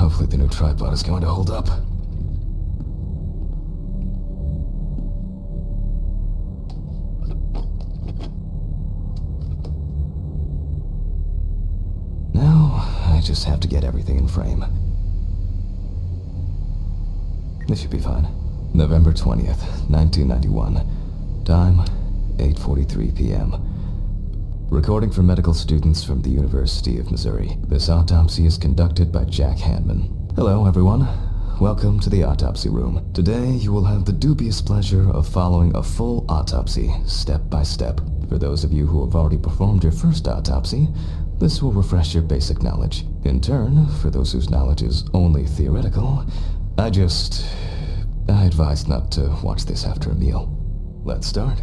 Hopefully the new tripod is going to hold up. Now, I just have to get everything in frame. This should be fine. November 20th, 1991. Time, 8:43 p.m. Recording for medical students from the University of Missouri. This autopsy is conducted by Jack Hanman. Hello, everyone. Welcome to the autopsy room. Today, you will have the dubious pleasure of following a full autopsy, step by step. For those of you who have already performed your first autopsy, this will refresh your basic knowledge. In turn, for those whose knowledge is only theoretical, I advise not to watch this after a meal. Let's start.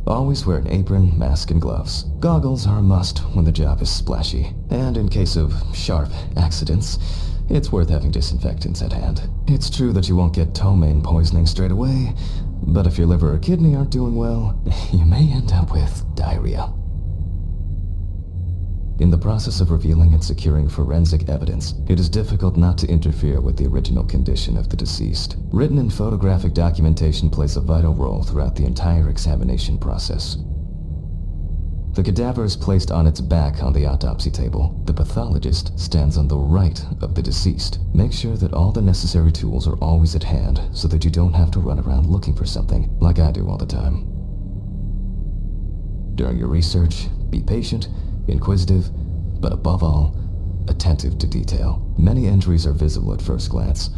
Always wear an apron, mask, and gloves. Goggles are a must when the job is splashy. And in case of sharp accidents, it's worth having disinfectants at hand. It's true that you won't get ptomaine poisoning straight away, but if your liver or kidney aren't doing well, you may end up with diarrhea. In the process of revealing and securing forensic evidence, it is difficult not to interfere with the original condition of the deceased. Written and photographic documentation plays a vital role throughout the entire examination process. The cadaver is placed on its back on the autopsy table. The pathologist stands on the right of the deceased. Make sure that all the necessary tools are always at hand so that you don't have to run around looking for something, like I do all the time. During your research, be patient, inquisitive, but above all, attentive to detail. Many injuries are visible at first glance,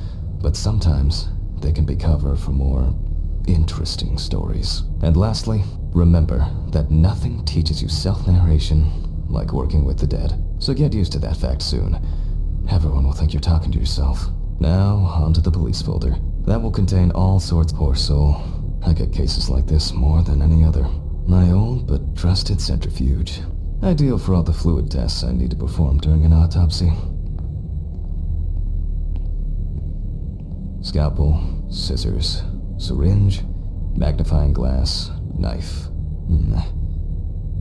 but sometimes they can be cover for more interesting stories. And lastly, remember that nothing teaches you self-narration like working with the dead. So get used to that fact soon. Everyone will think you're talking to yourself. Now, onto the police folder. That will contain all sorts. Poor soul. I get cases like this more than any other. My old but trusted centrifuge. Ideal for all the fluid tests I need to perform during an autopsy. Scalpel, scissors, syringe, magnifying glass, knife.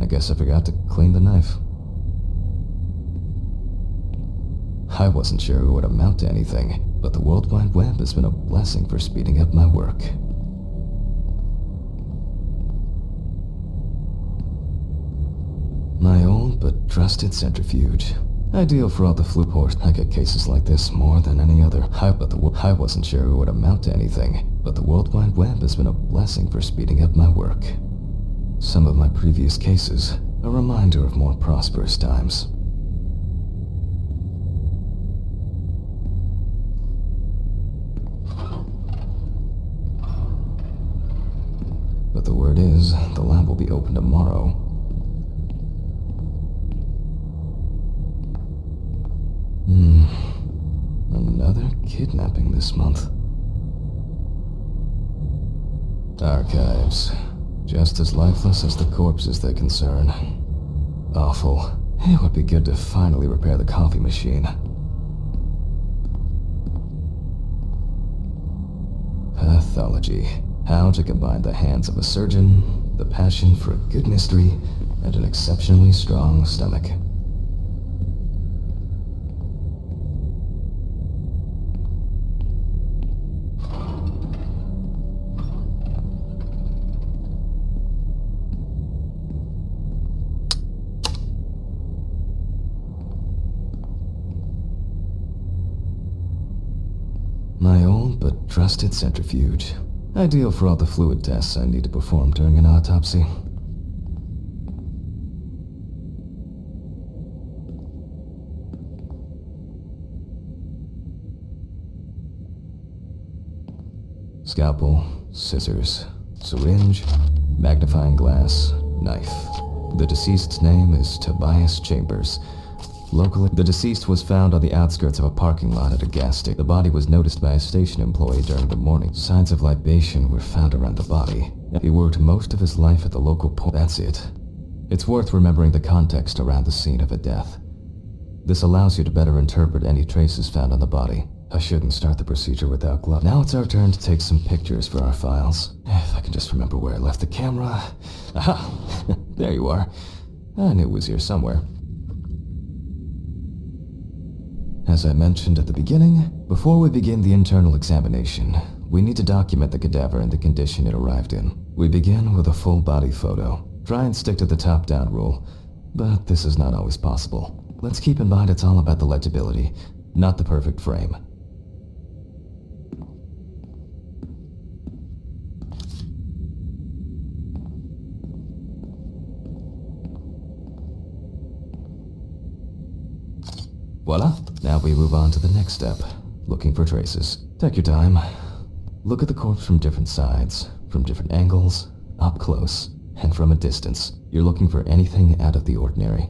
I guess I forgot to clean the knife. I wasn't sure it would amount to anything, but the World Wide Web has been a blessing for speeding up my work. My old but trusted centrifuge. Ideal for all the fluid tests. I get cases like this more than any other. I wasn't sure it would amount to anything, but the World Wide Web has been a blessing for speeding up my work. Some of my previous cases, a reminder of more prosperous times. But the word is, the lab will be open tomorrow. Another kidnapping this month. Archives. Just as lifeless as the corpses they concern. Awful. It would be good to finally repair the coffee machine. Pathology. How to combine the hands of a surgeon, the passion for a good mystery, and an exceptionally strong stomach. My old but trusted centrifuge. Ideal for all the fluid tests I need to perform during an autopsy. Scalpel, scissors, syringe, magnifying glass, knife. The deceased's name is Tobias Chambers. Locally, the deceased was found on the outskirts of a parking lot at a gas station. The body was noticed by a station employee during the morning. Signs of libation were found around the body. He worked most of his life at the local port. That's it. It's worth remembering the context around the scene of a death. This allows you to better interpret any traces found on the body. I shouldn't start the procedure without gloves. Now it's our turn to take some pictures for our files. If I can just remember where I left the camera. Aha! There you are. I knew it was here somewhere. As I mentioned at the beginning, before we begin the internal examination, we need to document the cadaver and the condition it arrived in. We begin with a full body photo. Try and stick to the top-down rule, but this is not always possible. Let's keep in mind it's all about the legibility, not the perfect frame. Voila! Now we move on to the next step, looking for traces. Take your time. Look at the corpse from different sides, from different angles, up close, and from a distance. You're looking for anything out of the ordinary.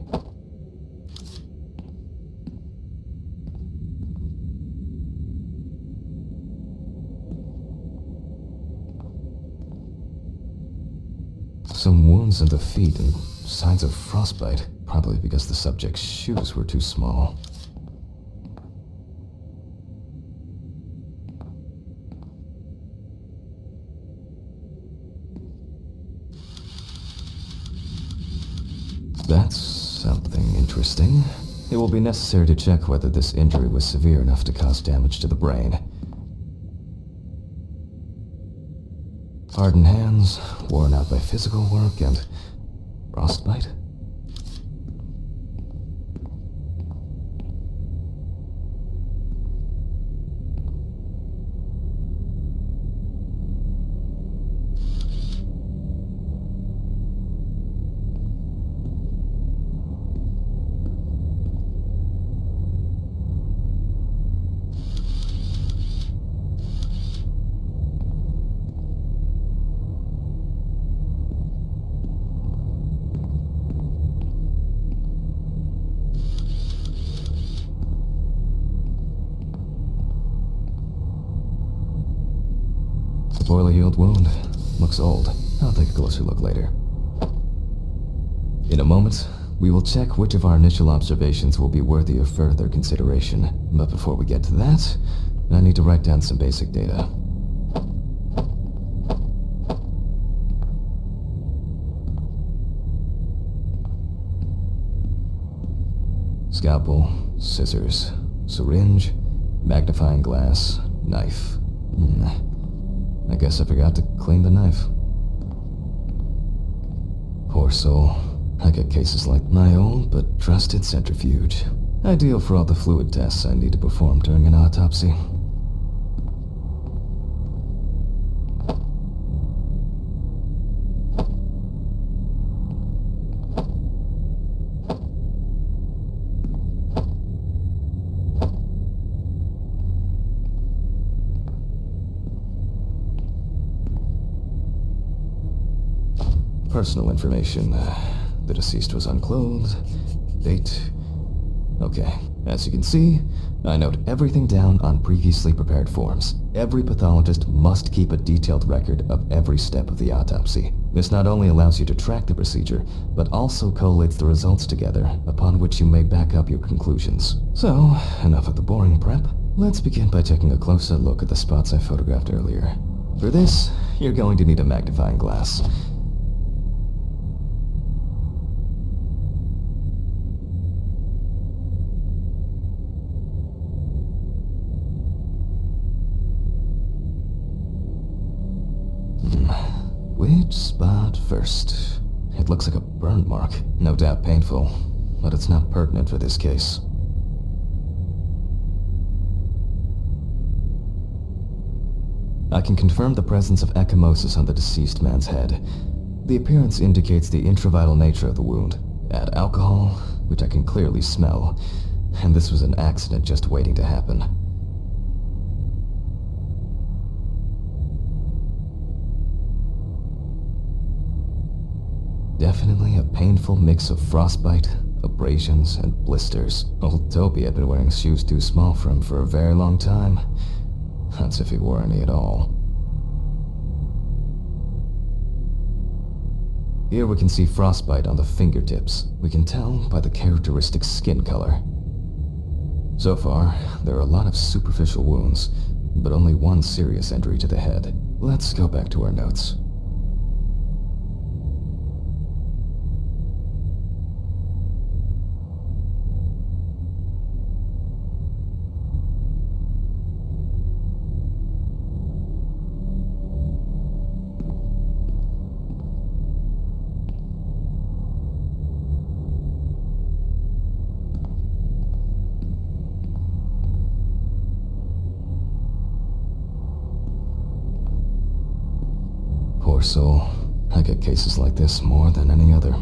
Some wounds in the feet and signs of frostbite, probably because the subject's shoes were too small. That's something interesting. It will be necessary to check whether this injury was severe enough to cause damage to the brain. Hardened hands, worn out by physical work, and frostbite? Poorly healed wound. Looks old. I'll take a closer look later. In a moment, we will check which of our initial observations will be worthy of further consideration. But before we get to that, I need to write down some basic data. Scalpel, scissors, syringe, magnifying glass, knife. I guess I forgot to clean the knife. Poor soul. I get cases like my old but trusted centrifuge. Ideal for all the fluid tests I need to perform during an autopsy. Personal information. The deceased was unclothed. Date. Okay. As you can see, I note everything down on previously prepared forms. Every pathologist must keep a detailed record of every step of the autopsy. This not only allows you to track the procedure, but also collates the results together, upon which you may back up your conclusions. So, enough of the boring prep. Let's begin by taking a closer look at the spots I photographed earlier. For this, you're going to need a magnifying glass. Which spot first? It looks like a burn mark. No doubt painful, but it's not pertinent for this case. I can confirm the presence of ecchymosis on the deceased man's head. The appearance indicates the intravital nature of the wound. Add alcohol, which I can clearly smell, and this was an accident just waiting to happen. Definitely a painful mix of frostbite, abrasions, and blisters. Old Toby had been wearing shoes too small for him for a very long time. That's if he wore any at all. Here we can see frostbite on the fingertips. We can tell by the characteristic skin color. So far, there are a lot of superficial wounds, but only one serious injury to the head. Let's go back to our notes. Poor soul. I get cases like this more than any other.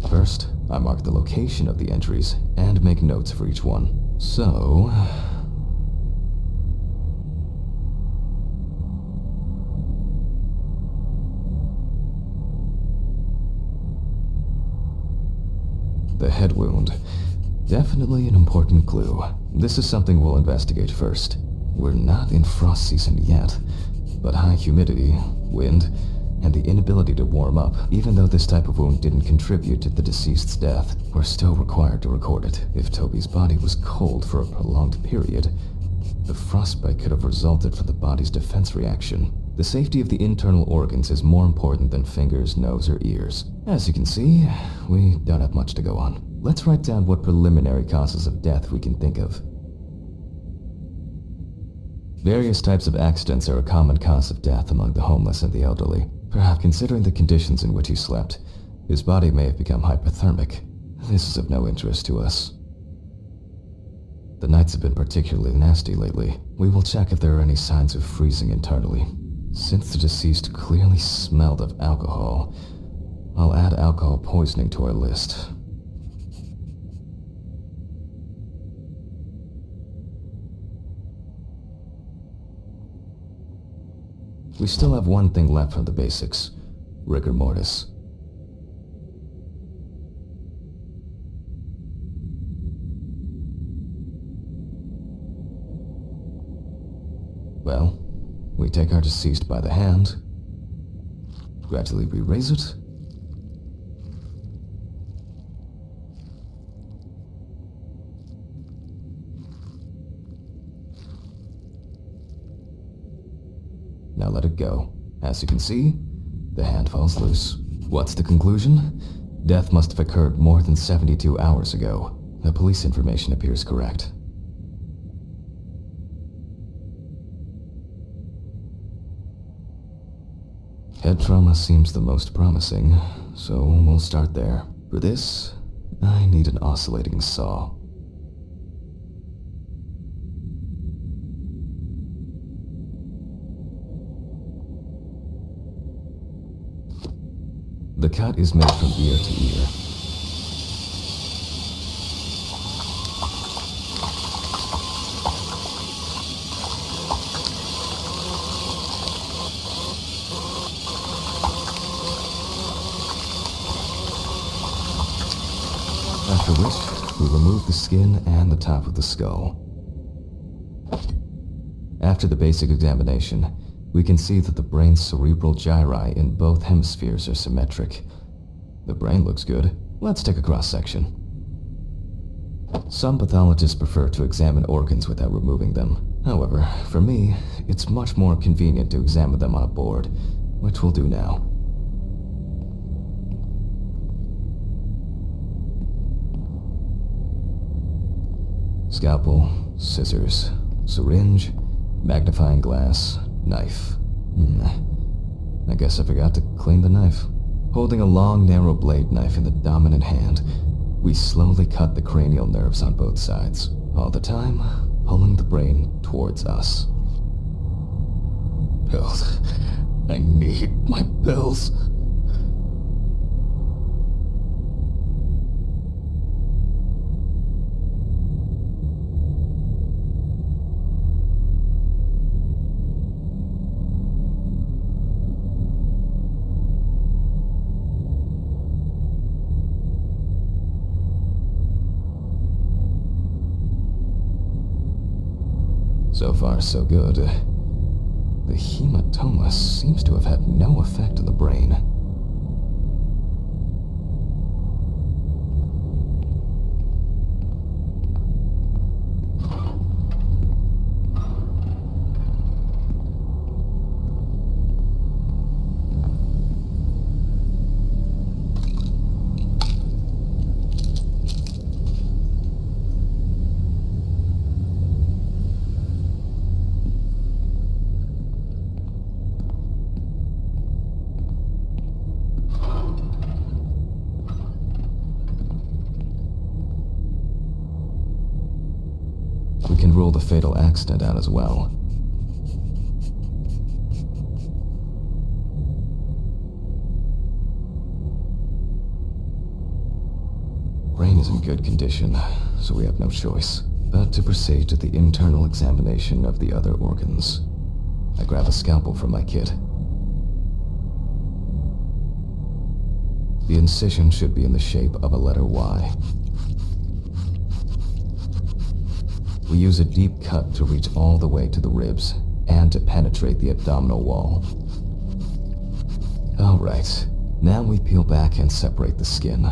First, I mark the location of the entries and make notes for each one. So... the head wound. Definitely an important clue. This is something we'll investigate first. We're not in frost season yet, but high humidity, wind, and the inability to warm up, even though this type of wound didn't contribute to the deceased's death, we're still required to record it. If Toby's body was cold for a prolonged period, the frostbite could have resulted from the body's defense reaction. The safety of the internal organs is more important than fingers, nose, or ears. As you can see, we don't have much to go on. Let's write down what preliminary causes of death we can think of. Various types of accidents are a common cause of death among the homeless and the elderly. Perhaps considering the conditions in which he slept, his body may have become hypothermic. This is of no interest to us. The nights have been particularly nasty lately. We will check if there are any signs of freezing internally. Since the deceased clearly smelled of alcohol, I'll add alcohol poisoning to our list. We still have one thing left from the basics: rigor mortis. Well, we take our deceased by the hand, gradually re-raise it, now let it go. As you can see, the hand falls loose. What's the conclusion? Death must have occurred more than 72 hours ago. The police information appears correct. Head trauma seems the most promising, so we'll start there. For this, I need an oscillating saw. The cut is made from ear to ear. After which, we remove the skin and the top of the skull. After the basic examination, we can see that the brain's cerebral gyri in both hemispheres are symmetric. The brain looks good. Let's take a cross-section. Some pathologists prefer to examine organs without removing them. However, for me, it's much more convenient to examine them on a board, which we'll do now. Scalpel, scissors, syringe, magnifying glass, knife. I guess I forgot to clean the knife. Holding a long, narrow blade knife in the dominant hand, we slowly cut the cranial nerves on both sides, all the time pulling the brain towards us. Pills. I need my pills. So far, so good. The hematoma seems to have had no effect on the brain. We can rule the fatal accident out as well. Brain is in good condition, so we have no choice but to proceed to the internal examination of the other organs. I grab a scalpel from my kit. The incision should be in the shape of a letter Y. We use a deep cut to reach all the way to the ribs and to penetrate the abdominal wall. Alright, now we peel back and separate the skin.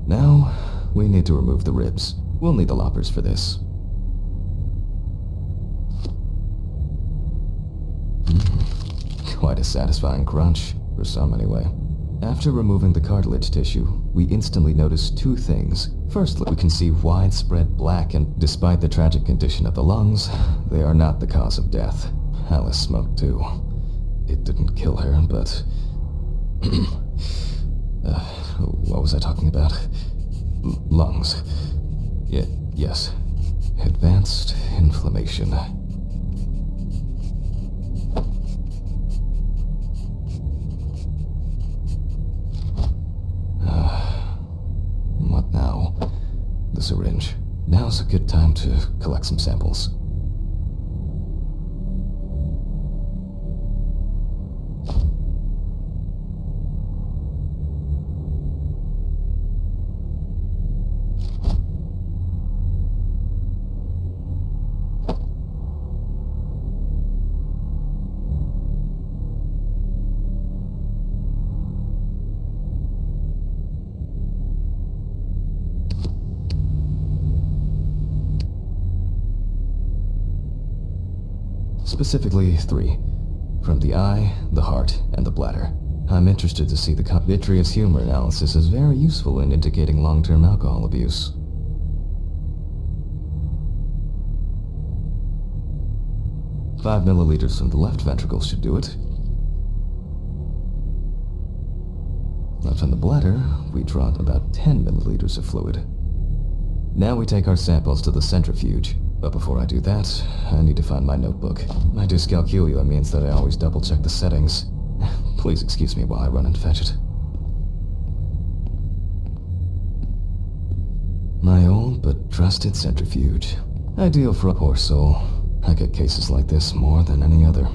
Now, we need to remove the ribs. We'll need the loppers for this. Quite a satisfying crunch, for some anyway. After removing the cartilage tissue, we instantly notice two things. Firstly, we can see widespread black, and despite the tragic condition of the lungs, they are not the cause of death. Alice smoked too. It didn't kill her, but... what was I talking about? Lungs. Yes. Advanced inflammation. What now? The syringe. Now's a good time to collect some samples. Specifically 3. From the eye, the heart, and the bladder. I'm interested to see the vitreous humor analysis is very useful in indicating long-term alcohol abuse. Five milliliters from the left ventricle should do it. Left on the bladder, we draw about 10 milliliters of fluid. Now we take our samples to the centrifuge. But before I do that, I need to find my notebook. My dyscalculia means that I always double-check the settings. Please excuse me while I run and fetch it. My old but trusted centrifuge. Ideal for a poor soul. I get cases like this more than any other.